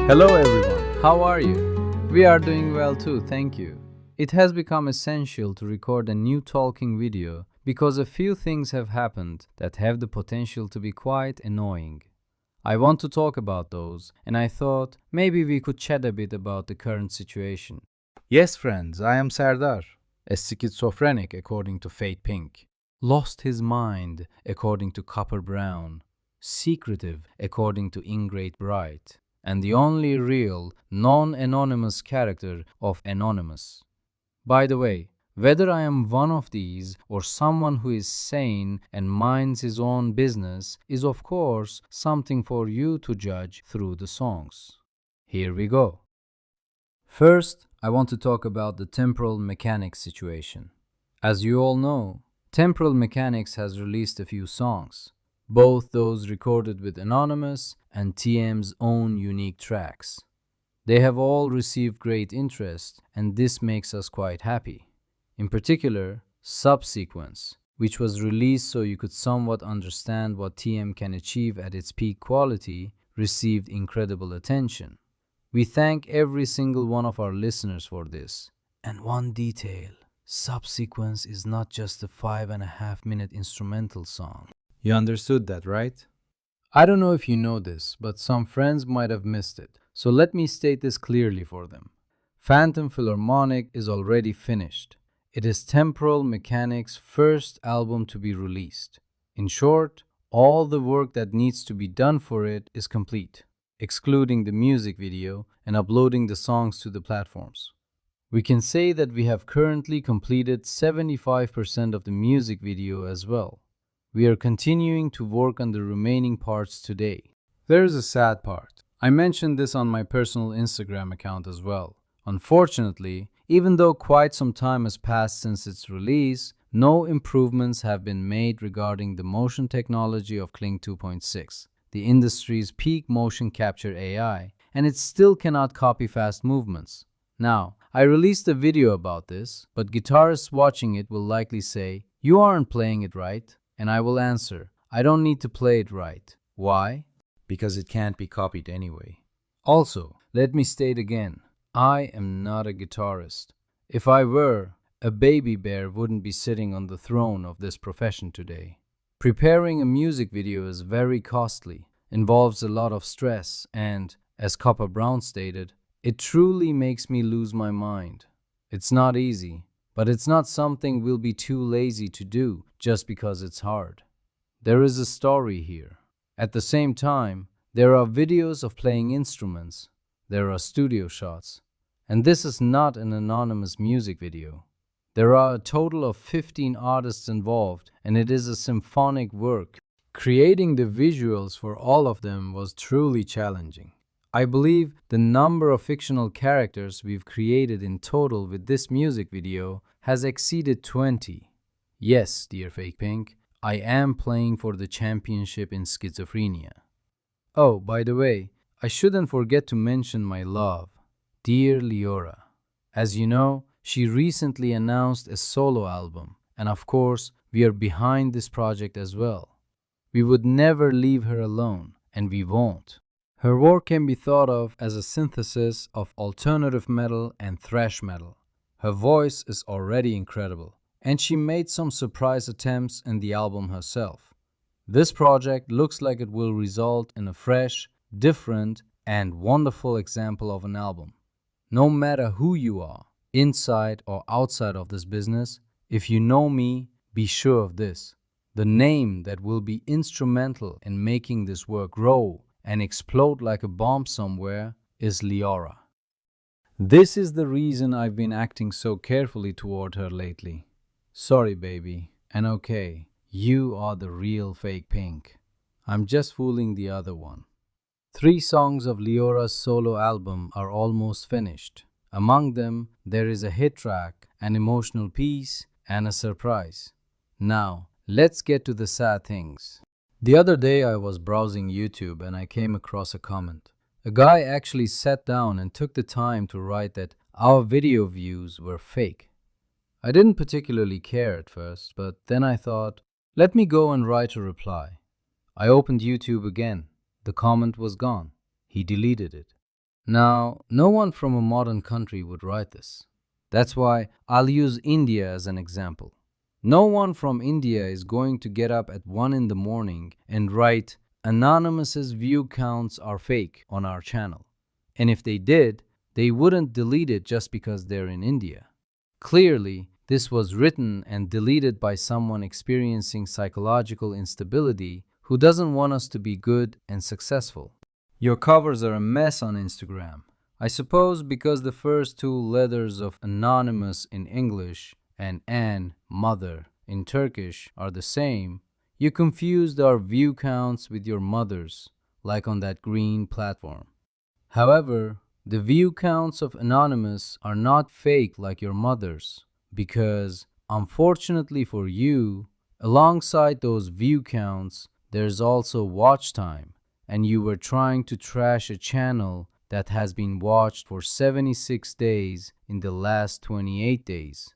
Hello everyone, how are you? We are doing well too, thank you. It has become essential to record a new talking video because a few things have happened that have the potential to be quite annoying. I want to talk about those, and I thought maybe we could chat a bit about the current situation. Yes, friends, I am Serdar, a schizophrenic according to Fate Pink, lost his mind according to Copper Brown, secretive according to Ingrate Bright, and the only real, non-anonymous character of Anonymous. By the way, whether I am one of these or someone who is sane and minds his own business is of course something for you to judge through the songs. Here we go. First, I want to talk about the Temporal Mechanics situation. As you all know, Temporal Mechanics has released a few songs, both those recorded with Anonymous and TM's own unique tracks. They have all received great interest, and this makes us quite happy. In particular, Subsequence, which was released so you could somewhat understand what TM can achieve at its peak quality, received incredible attention. We thank every single one of our listeners for this. And one detail, Subsequence is not just a 5.5-minute instrumental song. You understood that, right? I don't know if you know this, but some friends might have missed it, so let me state this clearly for them. Phantom Philharmonic is already finished. It is Temporal Mechanics' first album to be released. In short, all the work that needs to be done for it is complete, excluding the music video and uploading the songs to the platforms. We can say that we have currently completed 75% of the music video as well. We are continuing to work on the remaining parts today. There is a sad part. I mentioned this on my personal Instagram account as well. Unfortunately, even though quite some time has passed since its release, no improvements have been made regarding the motion technology of Kling 2.6, the industry's peak motion capture AI, and it still cannot copy fast movements. Now, I released a video about this, but guitarists watching it will likely say, "You aren't playing it right." And I will answer, I don't need to play it right. Why? Because it can't be copied anyway. Also, let me state again, I am not a guitarist. If I were, a baby bear wouldn't be sitting on the throne of this profession today. Preparing a music video is very costly, involves a lot of stress, and, as Copper Brown stated, it truly makes me lose my mind. It's not easy, but it's not something we'll be too lazy to do just because it's hard. There is a story here. At the same time, there are videos of playing instruments, there are studio shots, and this is not an anonymous music video. There are a total of 15 artists involved, and it is a symphonic work. Creating the visuals for all of them was truly challenging. I believe the number of fictional characters we've created in total with this music video has exceeded 20. Yes, dear Fake Pink, I am playing for the championship in schizophrenia. Oh, by the way, I shouldn't forget to mention my love, dear Leora. As you know, she recently announced a solo album, and of course, we are behind this project as well. We would never leave her alone, and we won't. Her work can be thought of as a synthesis of alternative metal and thrash metal. Her voice is already incredible, and she made some surprise attempts in the album herself. This project looks like it will result in a fresh, different, and wonderful example of an album. No matter who you are, inside or outside of this business, if you know me, be sure of this. The name that will be instrumental in making this work grow and explode like a bomb somewhere is Leora. This is the reason I've been acting so carefully toward her lately. Sorry, baby, and okay, you are the real Fake Pink. I'm just fooling the other one. 3 songs of Leora's solo album are almost finished. Among them, there is a hit track, an emotional piece, and a surprise. Now, let's get to the sad things. The other day I was browsing YouTube and I came across a comment. A guy actually sat down and took the time to write that our video views were fake. I didn't particularly care at first, but then I thought, let me go and write a reply. I opened YouTube again. The comment was gone. He deleted it. Now, no one from a modern country would write this. That's why I'll use India as an example. No one from India is going to get up at 1 in the morning and write, Anonymous's view counts are fake on our channel. And if they did, they wouldn't delete it just because they're in India. Clearly, this was written and deleted by someone experiencing psychological instability who doesn't want us to be good and successful. Your covers are a mess on Instagram. I suppose because the first two letters of anonymous in English and an, mother, in Turkish are the same, you confused our view counts with your mother's, like on that green platform. However, the view counts of Anonymous are not fake like your mother's, because, unfortunately for you, alongside those view counts, there's also watch time, and you were trying to trash a channel that has been watched for 76 days in the last 28 days.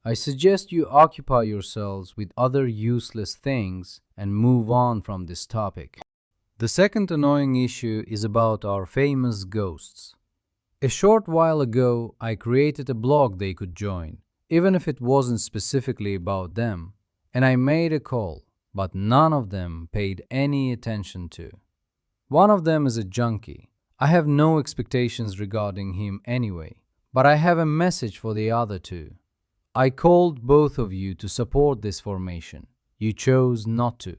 I suggest you occupy yourselves with other useless things and move on from this topic. The second annoying issue is about our famous ghosts. A short while ago, I created a blog they could join, even if it wasn't specifically about them, and I made a call, but none of them paid any attention to. One of them is a junkie. I have no expectations regarding him anyway, but I have a message for the other two. I called both of you to support this formation. You chose not to.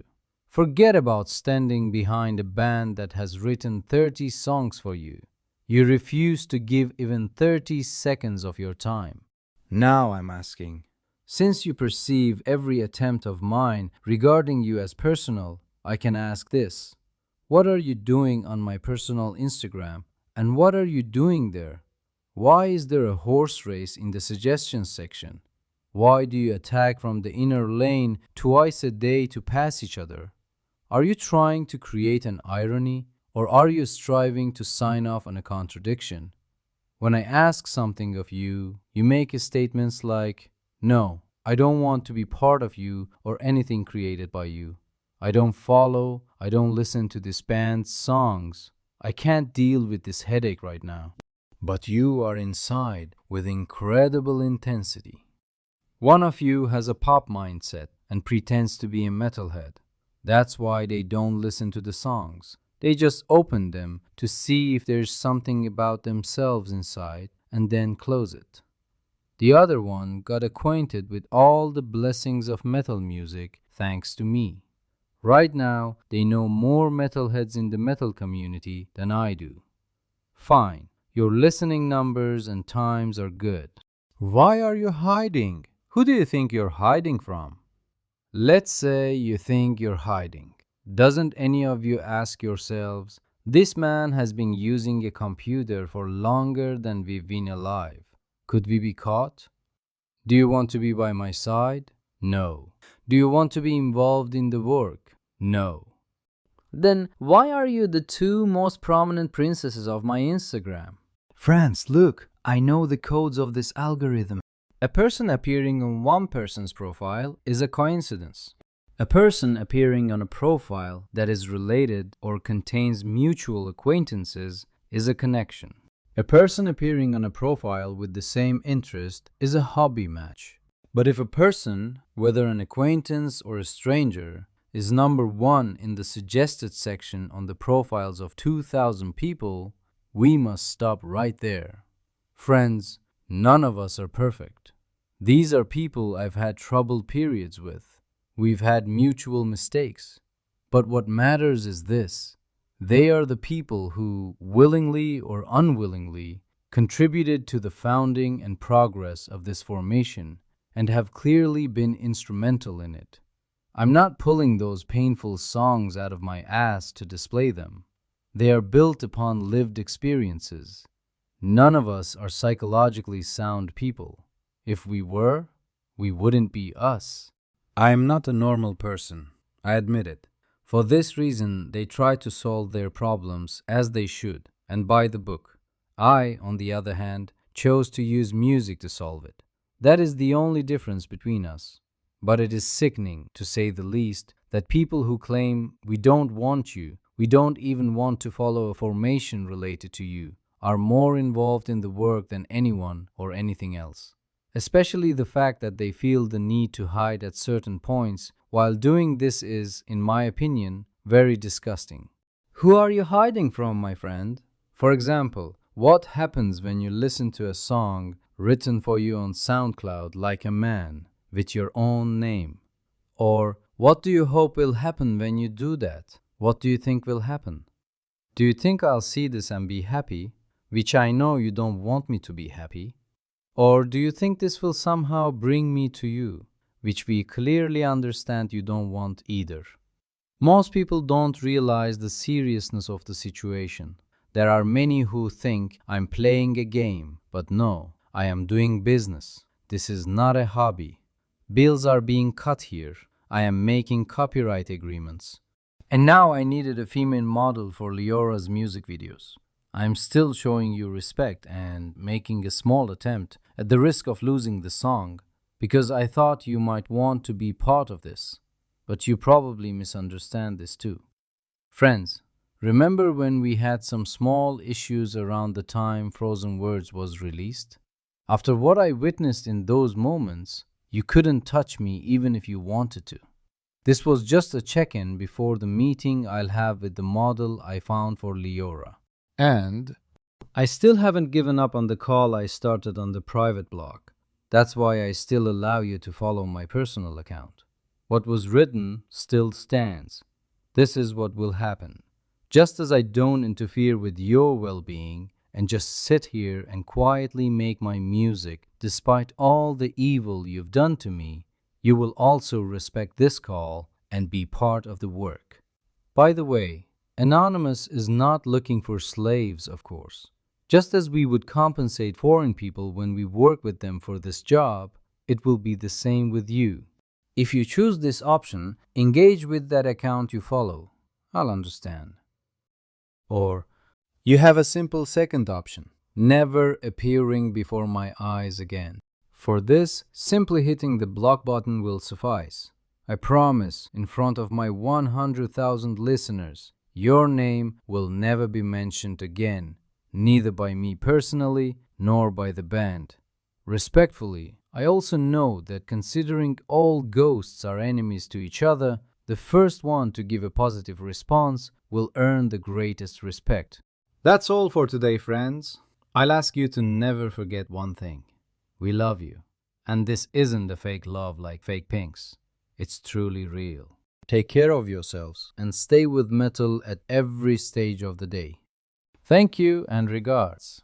Forget about standing behind a band that has written 30 songs for you. You refuse to give even 30 seconds of your time. Now I'm asking, since you perceive every attempt of mine regarding you as personal, I can ask this. What are you doing on my personal Instagram, and what are you doing there? Why is there a horse race in the suggestions section? Why do you attack from the inner lane twice a day to pass each other? Are you trying to create an irony, or are you striving to sign off on a contradiction? When I ask something of you, you make statements like, no, I don't want to be part of you or anything created by you. I don't follow, I don't listen to this band's songs. I can't deal with this headache right now. But you are inside with incredible intensity. One of you has a pop mindset and pretends to be a metalhead. That's why they don't listen to the songs. They just open them to see if there's something about themselves inside and then close it. The other one got acquainted with all the blessings of metal music thanks to me. Right now, they know more metalheads in the metal community than I do. Fine, your listening numbers and times are good. Why are you hiding? Who do you think you're hiding from? Let's say you think you're hiding. Doesn't any of you ask yourselves, this man has been using a computer for longer than we've been alive. Could we be caught? Do you want to be by my side? No. Do you want to be involved in the work? No. Then why are you the two most prominent princesses of my Instagram? Franz, look, I know the codes of this algorithm. A person appearing on one person's profile is a coincidence. A person appearing on a profile that is related or contains mutual acquaintances is a connection. A person appearing on a profile with the same interest is a hobby match. But if a person, whether an acquaintance or a stranger, is number one in the suggested section on the profiles of 2,000 people, we must stop right there. Friends, none of us are perfect. These are people I've had troubled periods with. We've had mutual mistakes. But what matters is this. They are the people who, willingly or unwillingly, contributed to the founding and progress of this formation and have clearly been instrumental in it. I'm not pulling those painful songs out of my ass to display them. They are built upon lived experiences. None of us are psychologically sound people. If we were, we wouldn't be us. I am not a normal person. I admit it. For this reason, they try to solve their problems as they should and by the book. I, on the other hand, chose to use music to solve it. That is the only difference between us. But it is sickening, to say the least, that people who claim we don't want you, we don't even want to follow a formation related to you, are more involved in the work than anyone or anything else. Especially the fact that they feel the need to hide at certain points while doing this is, in my opinion, very disgusting. Who are you hiding from, my friend? For example, what happens when you listen to a song written for you on SoundCloud like a man with your own name? Or what do you hope will happen when you do that? What do you think will happen? Do you think I'll see this and be happy, which I know you don't want me to be happy? Or do you think this will somehow bring me to you, which we clearly understand you don't want either? Most people don't realize the seriousness of the situation. There are many who think I'm playing a game, but no, I am doing business. This is not a hobby. Bills are being cut here. I am making copyright agreements. And now I needed a female model for Leora's music videos. I'm still showing you respect and making a small attempt at the risk of losing the song because I thought you might want to be part of this. But you probably misunderstand this too. Friends, remember when we had some small issues around the time Frozen Words was released? After what I witnessed in those moments, you couldn't touch me even if you wanted to. This was just a check-in before the meeting I'll have with the model I found for Leora. And I still haven't given up on the call I started on the private blog. That's why I still allow you to follow my personal account. What was written still stands. This is what will happen. Just as I don't interfere with your well-being and just sit here and quietly make my music despite all the evil you've done to me, you will also respect this call and be part of the work. By the way, Anonymous is not looking for slaves, of course. Just as we would compensate foreign people when we work with them for this job, it will be the same with you. If you choose this option, engage with that account you follow. I'll understand. Or you have a simple second option, never appearing before my eyes again. For this, simply hitting the block button will suffice. I promise, in front of my 100,000 listeners, your name will never be mentioned again, neither by me personally nor by the band. Respectfully, I also know that considering all ghosts are enemies to each other, the first one to give a positive response will earn the greatest respect. That's all for today, friends. I'll ask you to never forget one thing. We love you. And this isn't a fake love like fake pinks. It's truly real. Take care of yourselves and stay with metal at every stage of the day. Thank you and regards.